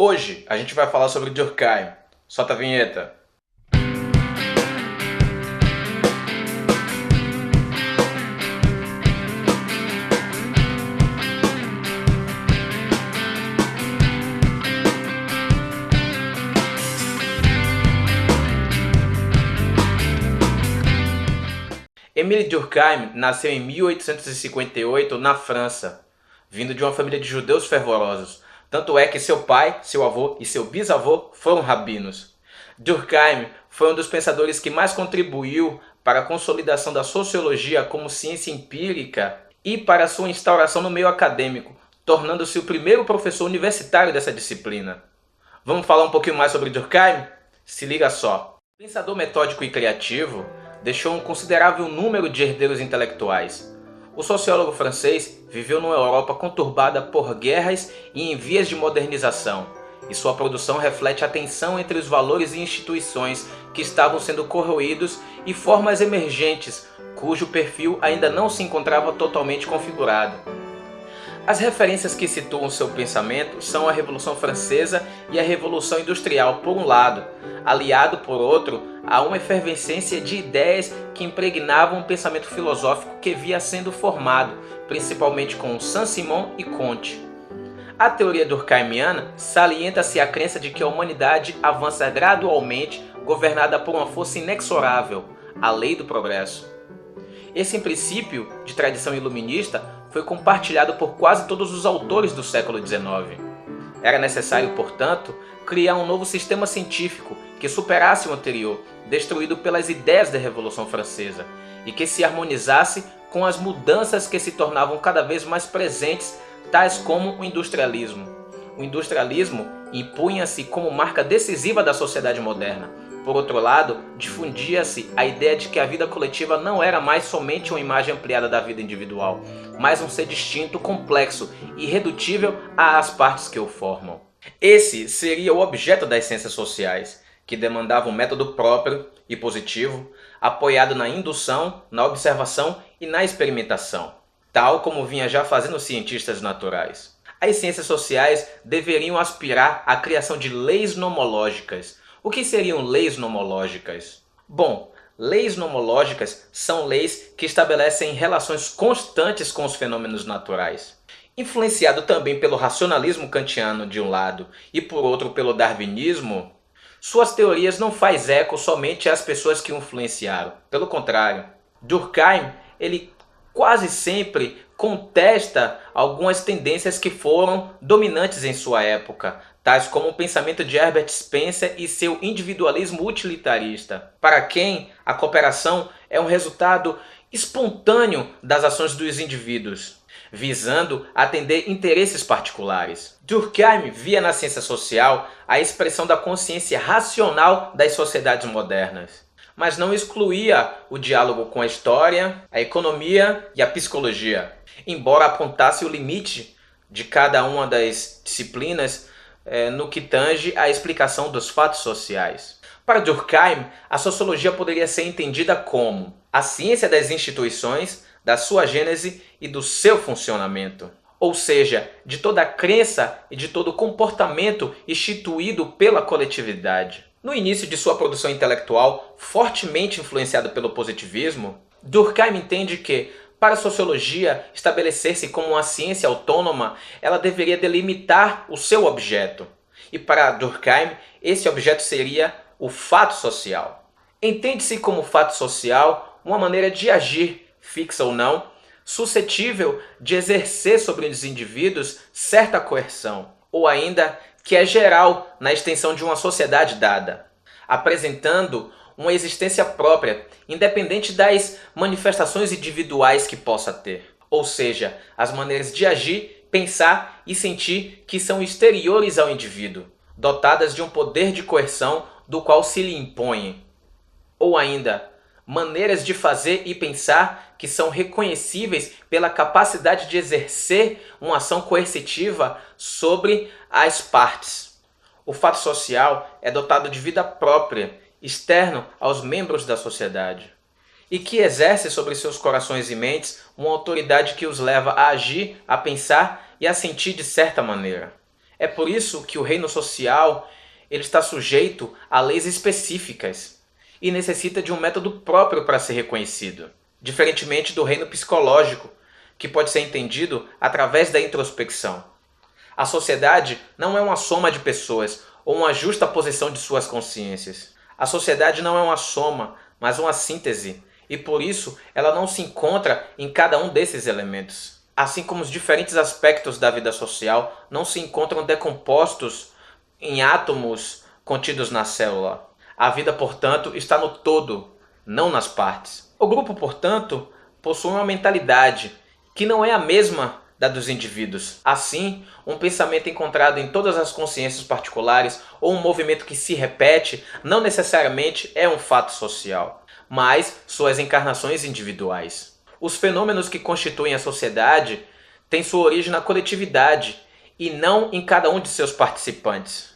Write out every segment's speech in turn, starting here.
Hoje a gente vai falar sobre Durkheim. Solta a vinheta. Émile Durkheim nasceu em 1858 na França, vindo de uma família de judeus fervorosos. Tanto é que seu pai, seu avô e seu bisavô foram rabinos. Durkheim foi um dos pensadores que mais contribuiu para a consolidação da sociologia como ciência empírica e para sua instauração no meio acadêmico, tornando-se o primeiro professor universitário dessa disciplina. Vamos falar um pouquinho mais sobre Durkheim? Se liga só. Pensador metódico e criativo, deixou um considerável número de herdeiros intelectuais. O sociólogo francês viveu numa Europa conturbada por guerras e em vias de modernização, e sua produção reflete a tensão entre os valores e instituições que estavam sendo corroídos e formas emergentes, cujo perfil ainda não se encontrava totalmente configurado. As referências que situam seu pensamento são a Revolução Francesa e a Revolução Industrial, por um lado, aliado, por outro, a uma efervescência de ideias que impregnavam o pensamento filosófico que via sendo formado, principalmente com Saint-Simon e Comte. A teoria durkheimiana salienta-se a crença de que a humanidade avança gradualmente, governada por uma força inexorável, a lei do progresso. Esse princípio de tradição iluminista foi compartilhado por quase todos os autores do século XIX. Era necessário, portanto, criar um novo sistema científico que superasse o anterior, destruído pelas ideias da Revolução Francesa, e que se harmonizasse com as mudanças que se tornavam cada vez mais presentes, tais como o industrialismo. O industrialismo impunha-se como marca decisiva da sociedade moderna. Por outro lado, difundia-se a ideia de que a vida coletiva não era mais somente uma imagem ampliada da vida individual, mas um ser distinto, complexo e irredutível às partes que o formam. Esse seria o objeto das ciências sociais, que demandava um método próprio e positivo, apoiado na indução, na observação e na experimentação, tal como vinha já fazendo os cientistas naturais. As ciências sociais deveriam aspirar à criação de leis nomológicas. O que seriam leis nomológicas? Bom, leis nomológicas são leis que estabelecem relações constantes com os fenômenos naturais. Influenciado também pelo racionalismo kantiano de um lado e por outro pelo darwinismo, suas teorias não faz eco somente às pessoas que o influenciaram. Pelo contrário, Durkheim ele quase sempre contesta algumas tendências que foram dominantes em sua época, tais como o pensamento de Herbert Spencer e seu individualismo utilitarista, para quem a cooperação é um resultado espontâneo das ações dos indivíduos, visando atender interesses particulares. Durkheim via na ciência social a expressão da consciência racional das sociedades modernas, mas não excluía o diálogo com a história, a economia e a psicologia, embora apontasse o limite de cada uma das disciplinas no que tange à explicação dos fatos sociais. Para Durkheim, a sociologia poderia ser entendida como a ciência das instituições, da sua gênese e do seu funcionamento, ou seja, de toda a crença e de todo o comportamento instituído pela coletividade. No início de sua produção intelectual, fortemente influenciado pelo positivismo, Durkheim entende que, para a sociologia estabelecer-se como uma ciência autônoma, ela deveria delimitar o seu objeto. E para Durkheim, esse objeto seria o fato social. Entende-se como fato social uma maneira de agir, fixa ou não, suscetível de exercer sobre os indivíduos certa coerção, ou ainda que é geral na extensão de uma sociedade dada, apresentando uma existência própria, independente das manifestações individuais que possa ter. Ou seja, as maneiras de agir, pensar e sentir que são exteriores ao indivíduo, dotadas de um poder de coerção do qual se lhe impõem. Ou ainda, maneiras de fazer e pensar que são reconhecíveis pela capacidade de exercer uma ação coercitiva sobre as partes. O fato social é dotado de vida própria, externo aos membros da sociedade, e que exerce sobre seus corações e mentes uma autoridade que os leva a agir, a pensar e a sentir de certa maneira. É por isso que o reino social ele está sujeito a leis específicas e necessita de um método próprio para ser reconhecido, diferentemente do reino psicológico, que pode ser entendido através da introspecção. A sociedade não é uma soma de pessoas ou uma justa posição de suas consciências. A sociedade não é uma soma, mas uma síntese, e por isso ela não se encontra em cada um desses elementos. Assim como os diferentes aspectos da vida social não se encontram decompostos em átomos contidos na célula. A vida, portanto, está no todo, não nas partes. O grupo, portanto, possui uma mentalidade que não é a mesma da dos indivíduos. Assim, um pensamento encontrado em todas as consciências particulares ou um movimento que se repete não necessariamente é um fato social, mas suas encarnações individuais. Os fenômenos que constituem a sociedade têm sua origem na coletividade e não em cada um de seus participantes.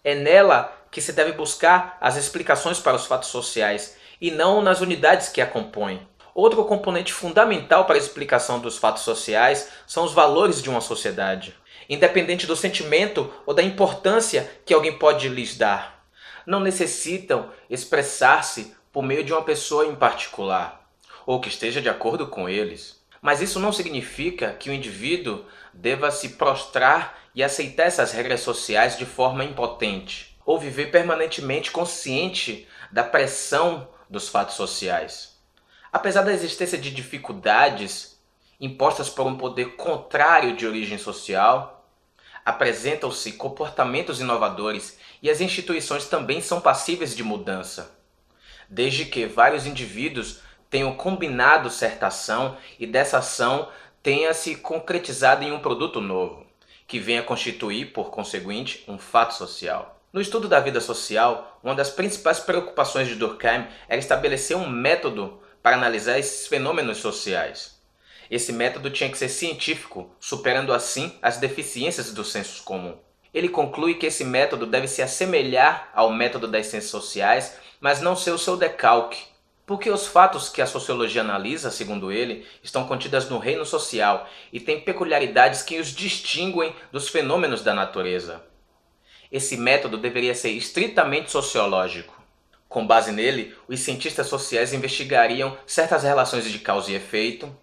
É nela que se deve buscar as explicações para os fatos sociais e não nas unidades que a compõem. Outro componente fundamental para a explicação dos fatos sociais são os valores de uma sociedade, independente do sentimento ou da importância que alguém pode lhes dar. Não necessitam expressar-se por meio de uma pessoa em particular, ou que esteja de acordo com eles. Mas isso não significa que o indivíduo deva se prostrar e aceitar essas regras sociais de forma impotente, ou viver permanentemente consciente da pressão dos fatos sociais. Apesar da existência de dificuldades impostas por um poder contrário de origem social, apresentam-se comportamentos inovadores e as instituições também são passíveis de mudança, desde que vários indivíduos tenham combinado certa ação e dessa ação tenha se concretizado em um produto novo, que venha constituir, por conseguinte, um fato social. No estudo da vida social, uma das principais preocupações de Durkheim era estabelecer um método para analisar esses fenômenos sociais. Esse método tinha que ser científico, superando assim as deficiências do senso comum. Ele conclui que esse método deve se assemelhar ao método das ciências sociais, mas não ser o seu decalque, porque os fatos que a sociologia analisa, segundo ele, estão contidos no reino social e têm peculiaridades que os distinguem dos fenômenos da natureza. Esse método deveria ser estritamente sociológico. Com base nele, os cientistas sociais investigariam certas relações de causa e efeito,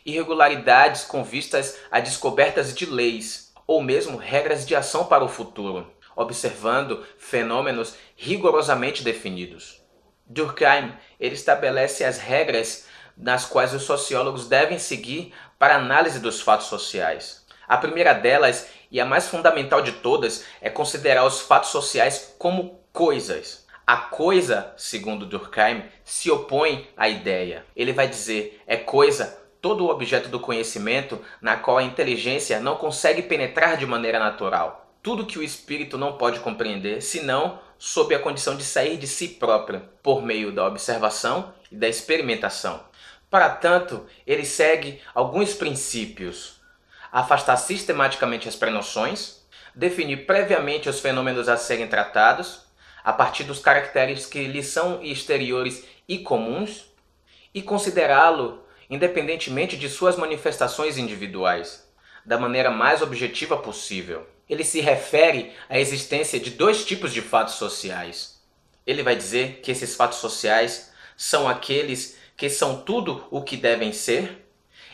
irregularidades com vistas a descobertas de leis, ou mesmo regras de ação para o futuro, observando fenômenos rigorosamente definidos. Durkheim ele estabelece as regras nas quais os sociólogos devem seguir para a análise dos fatos sociais. A primeira delas, e a mais fundamental de todas, é considerar os fatos sociais como coisas. A coisa, segundo Durkheim, se opõe à ideia. Ele vai dizer, é coisa todo o objeto do conhecimento na qual a inteligência não consegue penetrar de maneira natural. Tudo que o espírito não pode compreender, senão sob a condição de sair de si própria, por meio da observação e da experimentação. Para tanto, ele segue alguns princípios. Afastar sistematicamente as prenoções, definir previamente os fenômenos a serem tratados, a partir dos caracteres que lhe são exteriores e comuns, e considerá-lo independentemente de suas manifestações individuais, da maneira mais objetiva possível. Ele se refere à existência de dois tipos de fatos sociais. Ele vai dizer que esses fatos sociais são aqueles que são tudo o que devem ser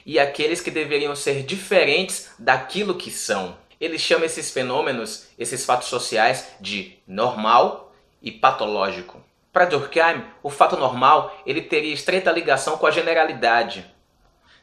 e aqueles que deveriam ser diferentes daquilo que são. Ele chama esses fenômenos, esses fatos sociais, de normal e patológico. Para Durkheim, o fato normal ele teria estreita ligação com a generalidade,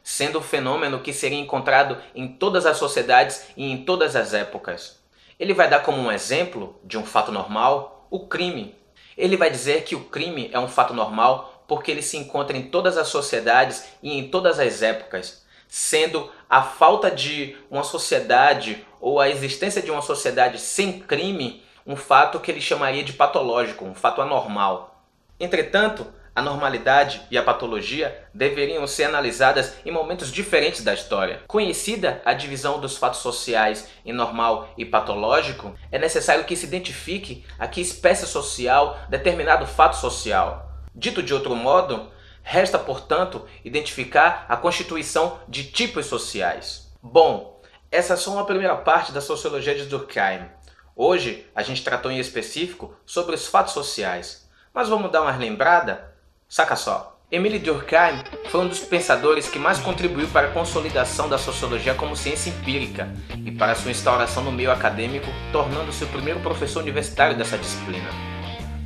sendo um fenômeno que seria encontrado em todas as sociedades e em todas as épocas. Ele vai dar como um exemplo de um fato normal o crime. Ele vai dizer que o crime é um fato normal porque ele se encontra em todas as sociedades e em todas as épocas, sendo a falta de uma sociedade ou a existência de uma sociedade sem crime um fato que ele chamaria de patológico, um fato anormal. Entretanto, a normalidade e a patologia deveriam ser analisadas em momentos diferentes da história. Conhecida a divisão dos fatos sociais em normal e patológico, é necessário que se identifique a que espécie social determinado fato social. Dito de outro modo, resta, portanto, identificar a constituição de tipos sociais. Bom, Essa é só uma primeira parte da sociologia de Durkheim. Hoje a gente tratou em específico sobre os fatos sociais, mas vamos dar uma lembrada? Saca só! Émile Durkheim foi um dos pensadores que mais contribuiu para a consolidação da sociologia como ciência empírica e para sua instauração no meio acadêmico, tornando-se o primeiro professor universitário dessa disciplina.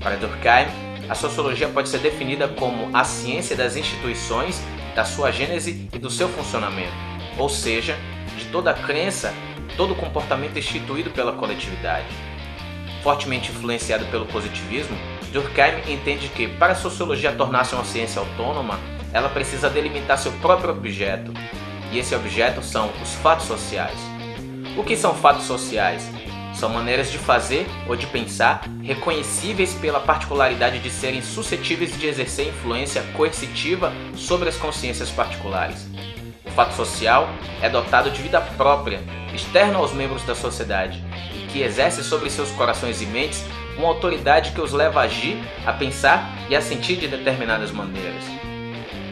Para Durkheim, a sociologia pode ser definida como a ciência das instituições, da sua gênese e do seu funcionamento, ou seja, de toda a crença, todo o comportamento instituído pela coletividade. Fortemente influenciado pelo positivismo, Durkheim entende que, para a sociologia tornar-se uma ciência autônoma, ela precisa delimitar seu próprio objeto, e esse objeto são os fatos sociais. O que são fatos sociais? São maneiras de fazer ou de pensar reconhecíveis pela particularidade de serem suscetíveis de exercer influência coercitiva sobre as consciências particulares. O fato social é dotado de vida própria, externa aos membros da sociedade, e que exerce sobre seus corações e mentes uma autoridade que os leva a agir, a pensar e a sentir de determinadas maneiras.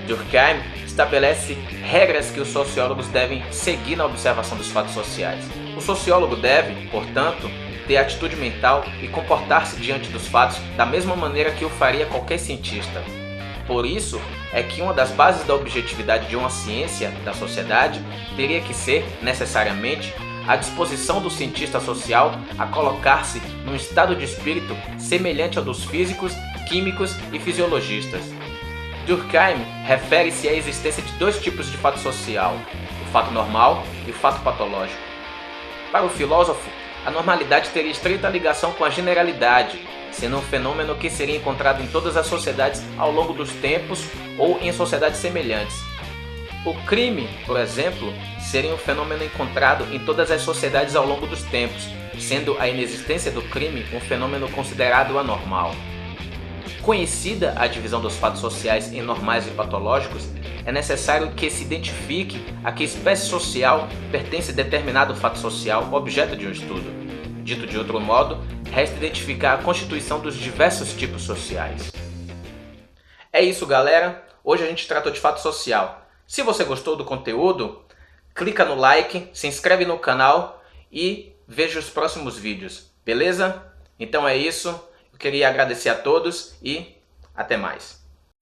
Durkheim estabelece regras que os sociólogos devem seguir na observação dos fatos sociais. O sociólogo deve, portanto, ter atitude mental e comportar-se diante dos fatos da mesma maneira que o faria qualquer cientista. Por isso é que uma das bases da objetividade de uma ciência da sociedade teria que ser, necessariamente, a disposição do cientista social a colocar-se num estado de espírito semelhante ao dos físicos, químicos e fisiologistas. Durkheim refere-se à existência de dois tipos de fato social, o fato normal e o fato patológico. Para o filósofo, a normalidade teria estreita ligação com a generalidade, sendo um fenômeno que seria encontrado em todas as sociedades ao longo dos tempos ou em sociedades semelhantes. O crime, por exemplo, seria um fenômeno encontrado em todas as sociedades ao longo dos tempos, sendo a inexistência do crime um fenômeno considerado anormal. Conhecida a divisão dos fatos sociais em normais e patológicos, é necessário que se identifique a que espécie social pertence determinado fato social objeto de um estudo. Dito de outro modo, resta identificar a constituição dos diversos tipos sociais. É isso, galera! Hoje a gente tratou de fato social. Se você gostou do conteúdo, clica no like, se inscreve no canal e veja os próximos vídeos, beleza? Então é isso, eu queria agradecer a todos e até mais.